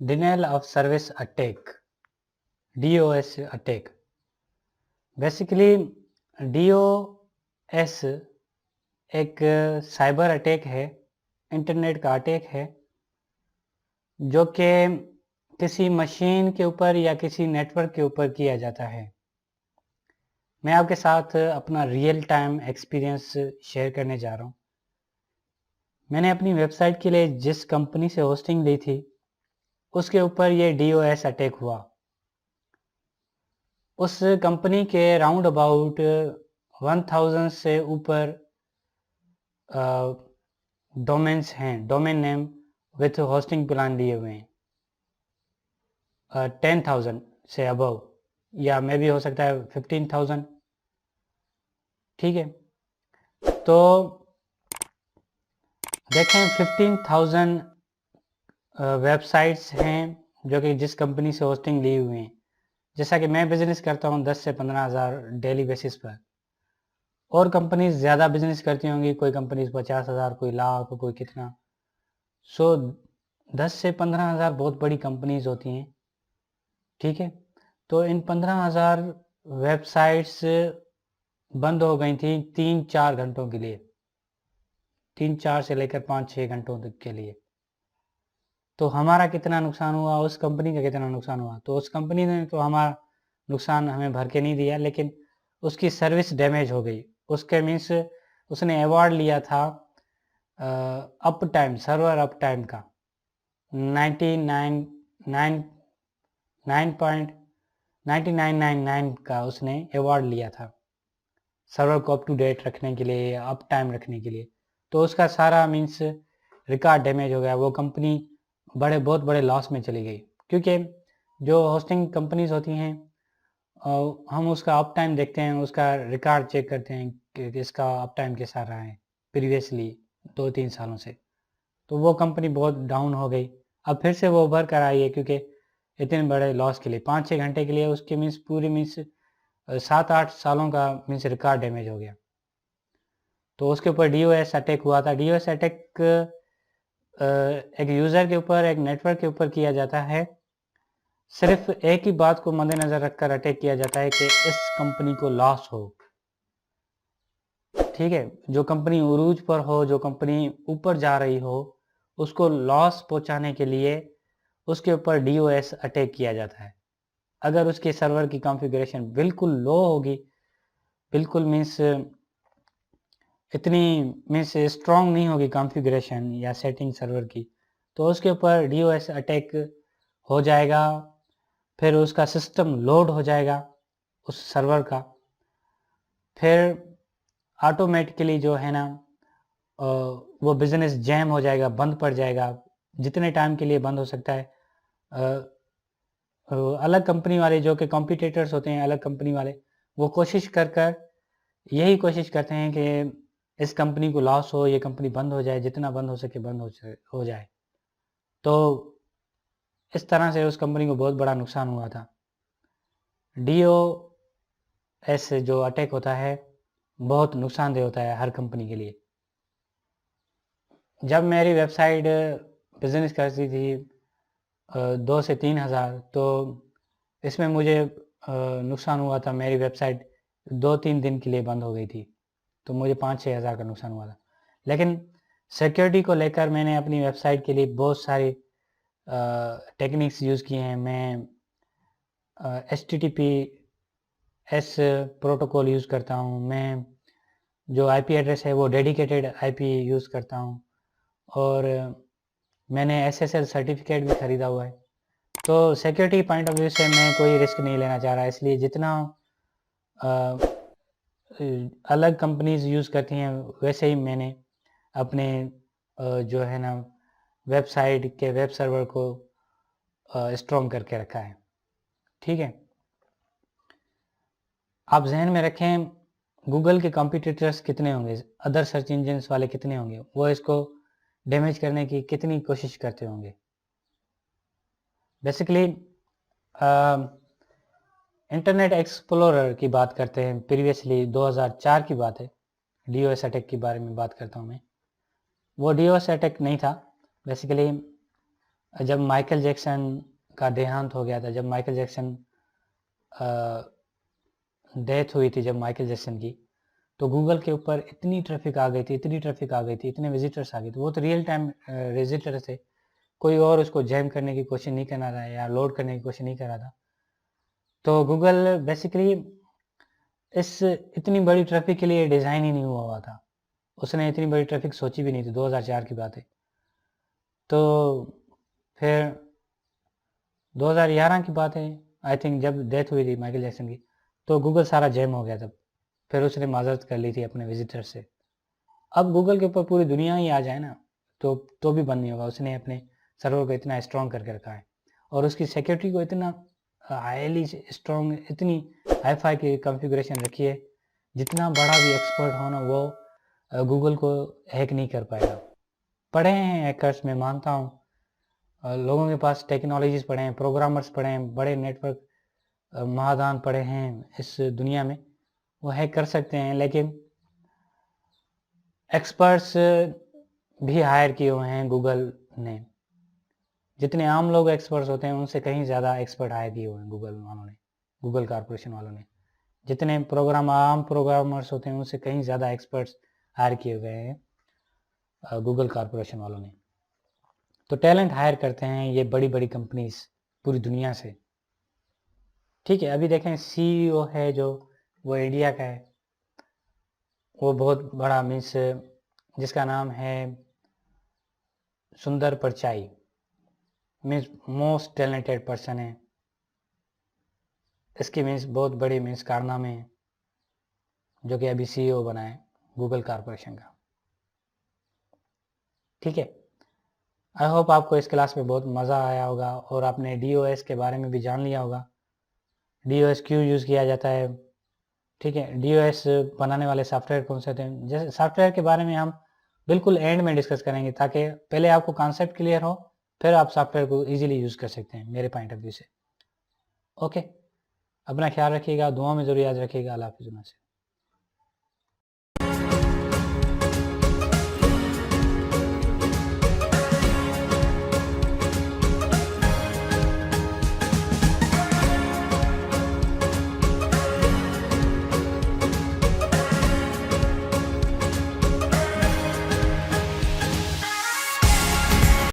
Denial of Service Attack, DOS attack. Basically DOS एक cyber attack है, internet का attack है, जो कि किसी मशीन के ऊपर या किसी नेटवर्क के ऊपर किया जाता है। मैं आपके साथ अपना रियल टाइम एक्सपीरियंस शेयर करने जा रहा हूँ। मैंने अपनी वेबसाइट के लिए जिस कंपनी से होस्टिंग ली थी, उसके ऊपर ये DOS अटैक हुआ। उस कंपनी के राउंड अबाउट 1000 से ऊपर डोमेन्स हैं, domain name with hosting plan लिए हुए हैं, 10,000 से अबव, या मे भी हो सकता है 15,000। ठीक है, तो देखें 15,000 वेबसाइट्स हैं जो कि जिस कंपनी से होस्टिंग ली हुई हैं। जैसा कि मैं बिजनेस करता हूँ 10 से 15,000 डेली बेसिस पर, और कंपनीज ज़्यादा बिजनेस करती होंगी, कोई कंपनीज 50,000, कोई लाख, कोई कितना। सो 10 से 15,000 बहुत बड़ी कंपनीज होती हैं। ठीक है, तो इन 15,000 वेबसाइट्स बंद हो गई थी 3-4 घंटों के लिए, 3-4 से लेकर 5-6 घंटों तक के लिए। तो हमारा कितना नुकसान हुआ, उस कंपनी का कितना नुकसान हुआ? तो उस कंपनी ने तो हमारा नुकसान हमें भर के नहीं दिया, लेकिन उसकी सर्विस डैमेज हो गई। उसके मीन्स उसने अवार्ड लिया था up time, server up time का 99.9999 का उसने अवार्ड लिया था, सर्वर को अप टू डेट रखने के लिए, अप टाइम रखने के लिए। तो उसका सारा मीन्स रिकॉर्ड डैमेज हो गया। वो कंपनी बहुत बड़े लॉस में चली गई, क्योंकि जो होस्टिंग कंपनीज होती हैं, हम उसका अप टाइम देखते हैं, उसका रिकॉर्ड चेक करते हैं कि इसका अप टाइम कैसा रहा है प्रीवियसली 2-3 सालों से। तो वो कंपनी बहुत डाउन हो गई। अब फिर से वो उभर कर आई है, क्योंकि इतने बड़े लॉस के लिए 5-6 घंटे के लिए उसके मीन्स पूरी मीन्स 7-8 सालों का मीन्स रिकॉर्ड डैमेज हो गया। तो उसके ऊपर DOS अटैक हुआ था। DOS अटैक एक यूज़र के ऊपर, एक नेटवर्क के ऊपर किया जाता है। सिर्फ एक ही बात को मद्देनज़र रखकर अटैक किया जाता है कि इस कंपनी को लॉस हो। ठीक है, जो कंपनी उरूज पर हो, जो कंपनी ऊपर जा रही हो, उसको लॉस पहुंचाने के लिए उसके ऊपर DOS अटैक किया जाता है। अगर उसके सर्वर की कॉन्फ़िगरेशन बिल्कुल लो होगी, बिल्कुल मीन्स इतनी मीन्स स्ट्रॉन्ग नहीं होगी कॉन्फ़िगरेशन या सेटिंग सर्वर की, तो उसके ऊपर DOS अटैक हो जाएगा। फिर उसका सिस्टम लोड हो जाएगा उस सर्वर का, फिर ऑटोमेटिकली जो है ना वो बिज़नेस जैम हो जाएगा, बंद पड़ जाएगा। जितने टाइम के लिए बंद हो सकता है। अलग कंपनी वाले जो कि कॉम्पिटिटर्स होते हैं, अलग कंपनी वाले, वो कोशिश कर यही कोशिश करते हैं कि इस कंपनी को लॉस हो, ये कंपनी बंद हो जाए, जितना बंद हो सके बंद हो जाए। तो इस तरह से उस कंपनी को बहुत बड़ा नुकसान हुआ था। DOS जो अटैक होता है बहुत नुकसानदेह होता है हर कंपनी के लिए। जब मेरी वेबसाइट बिजनेस करती थी 2 से 3,000, तो इसमें मुझे नुकसान हुआ था। मेरी वेबसाइट 2-3 दिन के लिए बंद हो गई थी, तो मुझे 5-6 हज़ार का नुकसान हुआ था। लेकिन सिक्योरिटी को लेकर मैंने अपनी वेबसाइट के लिए बहुत सारी टेक्निक्स यूज़ किए हैं। मैं HTTPS प्रोटोकॉल यूज़ करता हूँ। मैं जो IP एड्रेस है वो डेडिकेटेड IP यूज़ करता हूँ, और मैंने SSL सर्टिफिकेट भी ख़रीदा हुआ है। तो सिक्योरिटी पॉइंट ऑफ व्यू से मैं कोई रिस्क नहीं लेना चाह रहा, इसलिए जितना अलग कंपनीज यूज़ करती हैं वैसे ही मैंने अपने जो है ना वेबसाइट के वेब सर्वर को स्ट्रॉन्ग करके रखा है। ठीक है, आप जहन में रखें गूगल के कॉम्पिटिटर्स कितने होंगे, अदर सर्च इंजन्स वाले कितने होंगे, वो इसको डैमेज करने की कितनी कोशिश करते होंगे। बेसिकली इंटरनेट एक्सप्लोरर की बात करते हैं, प्रीवियसली 2004 की बात है। DOS अटैक के बारे में बात करता हूँ मैं। वो DOS अटैक नहीं था, बेसिकली जब माइकल जैक्सन का देहांत हो गया था, जब माइकल जैक्सन डेथ हुई थी, जब माइकल जैक्सन की, तो गूगल के ऊपर इतनी ट्रैफिक आ गई थी, इतनी ट्रैफिक आ गई थी, इतने विजिटर्स आ गए थे। वो तो रियल टाइम विजिटर थे, कोई और उसको जैम करने की कोशिश नहीं कर रहा था या लोड करने की कोशिश नहीं कर रहा था। तो गूगल बेसिकली इस इतनी बड़ी ट्रैफिक के लिए डिज़ाइन ही नहीं हुआ था। उसने इतनी बड़ी ट्रैफिक सोची भी नहीं थी, 2004 की बात है। तो फिर 2011 की बात है, आई थिंक, जब डेथ हुई थी माइकल जैक्सन की, तो गूगल सारा जैम हो गया था। फिर उसने माजरत कर ली थी अपने विजिटर से। अब गूगल के ऊपर पूरी दुनिया ही आ जाए ना, तो भी बंद नहीं होगा। उसने अपने सर्वर को इतना स्ट्रॉन्ग करके रखा है और उसकी सिक्योरिटी को इतना हाईली स्ट्रॉन्ग, इतनी हाई फाई की कॉन्फ़िगरेशन रखी है, जितना बड़ा भी एक्सपर्ट हो ना, वो गूगल को हैक नहीं कर पाएगा। पढ़े हैं हैकर्स, मैं मानता हूँ, लोगों के पास टेक्नोलॉजीज पढ़े हैं, प्रोग्रामर्स पढ़े हैं, बड़े नेटवर्क महादान पढ़े हैं इस दुनिया में, वो हैक कर सकते हैं। लेकिन एक्सपर्ट्स भी हायर किए हुए हैं गूगल ने। जितने आम लोग एक्सपर्ट्स होते हैं उनसे कहीं ज़्यादा एक्सपर्ट हायर किए हुए हैं गूगल वालों ने, गूगल कारपोरेशन वालों ने। जितने आम प्रोग्रामर्स होते हैं उनसे कहीं ज़्यादा एक्सपर्ट्स हायर किए गए हैं गूगल कारपोरेशन वालों ने। तो टैलेंट हायर करते हैं ये बड़ी बड़ी कंपनीज पूरी दुनिया से। ठीक है, अभी देखें सीईओ है जो, वो इंडिया का है, वो बहुत बड़ा मीन्स, जिसका नाम है सुंदर Pichai, means most talented person है। इसकी मीन्स बहुत बड़ी मीन्स कारनामे हैं, जो कि अभी सीईओ बना है गूगल कारपोरेशन का। ठीक है, आई होप आपको इस क्लास में बहुत मज़ा आया होगा और आपने डीओएस के बारे में भी जान लिया होगा, डीओएस क्यों यूज़ किया जाता है। ठीक है, डीओएस बनाने वाले सॉफ्टवेयर कौन से होते हैं, जैसे सॉफ्टवेयर के बारे में हम बिल्कुल एंड में डिस्कस करेंगे, ताकि पहले आपको कॉन्सेप्ट क्लियर हो, फिर आप सॉफ्टवेयर को इजीली यूज़ कर सकते हैं मेरे पॉइंट ऑफ व्यू से। ओके, अपना ख्याल रखिएगा, दुआ में ज़रूर याद रखिएगा। अल्लाह हाफ़िज़।